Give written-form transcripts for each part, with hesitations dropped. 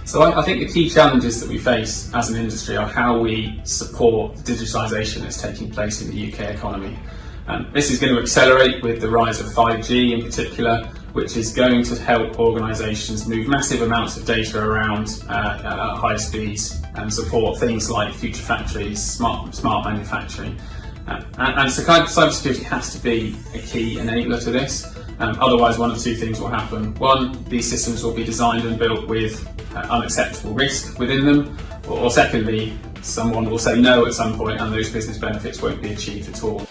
So I think the key challenges that we face as an industry are how we support the digitalisation that's taking place in the UK economy. This is going to accelerate with the rise of 5G in particular, which is going to help organisations move massive amounts of data around at high speeds and support things like future factories, smart manufacturing. And so cybersecurity has to be a key enabler to this. Otherwise, one of two things will happen. One, these systems will be designed and built with unacceptable risk within them, or secondly, someone will say no at some point and those business benefits won't be achieved at all.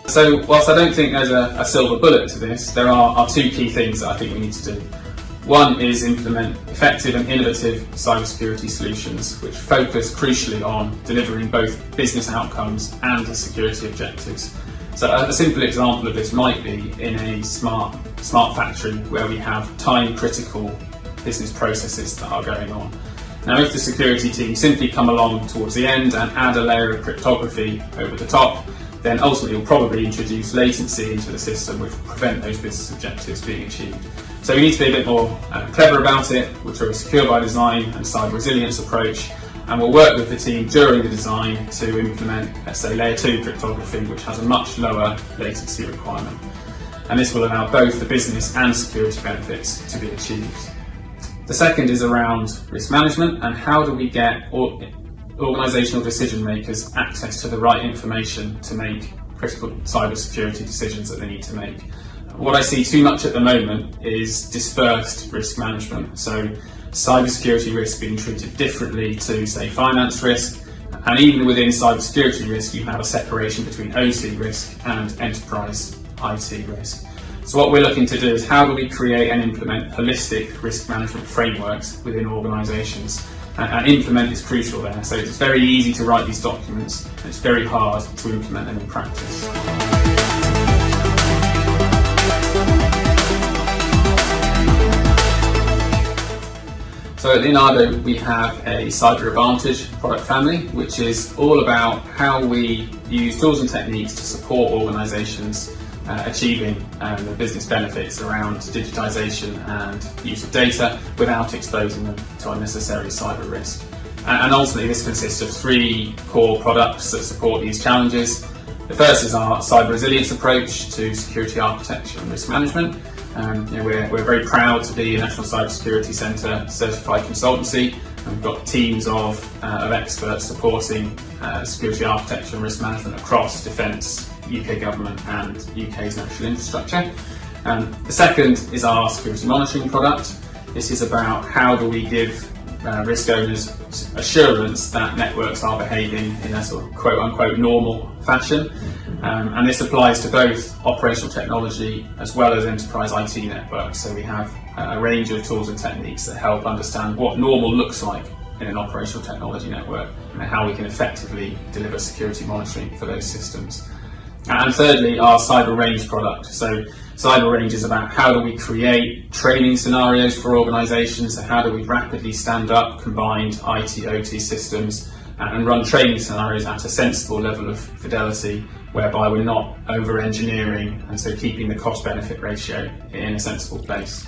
So whilst I don't think there's a silver bullet to this, there are two key things that I think we need to do. One is implement effective and innovative cybersecurity solutions which focus crucially on delivering both business outcomes and the security objectives. So a simple example of this might be in a smart factory where we have time-critical business processes that are going on. Now, if the security team simply come along towards the end and add a layer of cryptography over the top, then ultimately will probably introduce latency into the system which will prevent those business objectives being achieved. So we need to be a bit more clever about it. We'll try a secure by design and cyber resilience approach, and we'll work with the team during the design to implement, let's say, layer 2 cryptography, which has a much lower latency requirement. And this will allow both the business and security benefits to be achieved. The second is around risk management and how do we get organisational decision makers access to the right information to make critical cybersecurity decisions that they need to make. What I see too much at the moment is dispersed risk management. So cybersecurity risk being treated differently to, say, finance risk, and even within cybersecurity risk you have a separation between OT risk and enterprise IT risk. So what we're looking to do is how do we create and implement holistic risk management frameworks within organisations, and implement is crucial there. So it's very easy to write these documents, and it's very hard to implement them in practice. So at Leonardo we have a Cyber Advantage product family, which is all about how we use tools and techniques to support organisations achieving the business benefits around digitalisation and use of data without exposing them to unnecessary cyber risk. And ultimately this consists of three core products that support these challenges. The first is our cyber resilience approach to security architecture and risk management. We're very proud to be a National Cybersecurity Centre certified consultancy, and we've got teams of experts supporting security architecture and risk management across defence, UK government and UK's national infrastructure. The second is our security monitoring product. This is about how do we give risk owners assurance that networks are behaving in a sort of quote-unquote normal fashion. And this applies to both operational technology as well as enterprise IT networks. So we have a range of tools and techniques that help understand what normal looks like in an operational technology network and how we can effectively deliver security monitoring for those systems. And thirdly, our Cyber Range product. So Cyber Range is about how do we create training scenarios for organisations, so how do we rapidly stand up combined IT/OT systems and run training scenarios at a sensible level of fidelity, whereby we're not over-engineering and so keeping the cost-benefit ratio in a sensible place.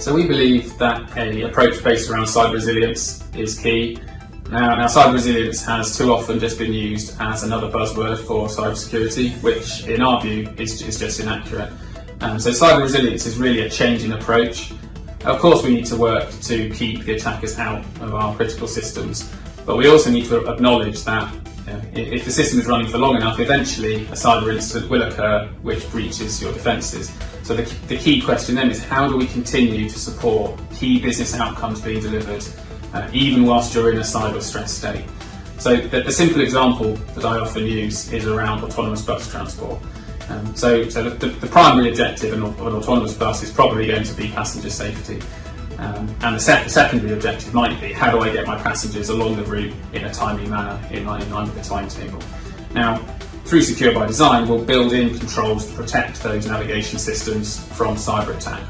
So we believe that an approach based around cyber resilience is key. Now cyber resilience has too often just been used as another buzzword for cybersecurity, which in our view is just inaccurate. So cyber resilience is really a change in approach. Of course we need to work to keep the attackers out of our critical systems, but we also need to acknowledge that if the system is running for long enough, eventually a cyber incident will occur which breaches your defences. So the key question then is how do we continue to support key business outcomes being delivered even whilst you're in a cyber stress state. So the simple example that I often use is around autonomous bus transport. So the primary objective of an autonomous bus is probably going to be passenger safety. And the secondary objective might be how do I get my passengers along the route in a timely manner in line with the timetable. Now, through Secure by Design, we'll build in controls to protect those navigation systems from cyber attack.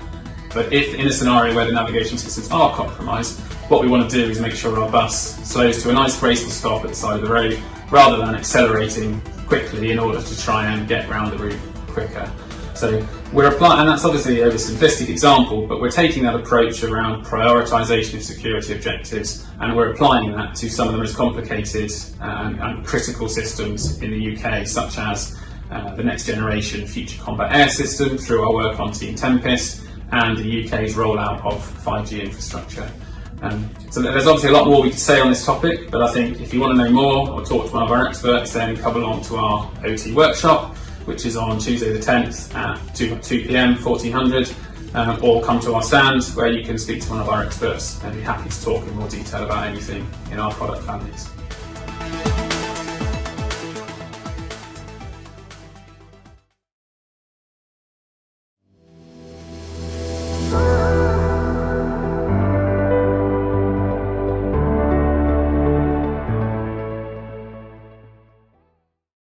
But if in a scenario where the navigation systems are compromised, what we want to do is make sure our bus slows to a nice graceful stop at the side of the road rather than accelerating quickly in order to try and get around the route quicker. So we're applying, and that's obviously a simplistic example, but we're taking that approach around prioritisation of security objectives, and we're applying that to some of the most complicated and critical systems in the UK, such as the next generation Future Combat Air System through our work on Team Tempest, and the UK's rollout of 5G infrastructure. So there's obviously a lot more we could say on this topic, but I think if you want to know more or talk to one of our experts, then come along to our OT workshop, which is on Tuesday the 10th at 2 p.m, 1400, or come to our stand where you can speak to one of our experts and be happy to talk in more detail about anything in our product families.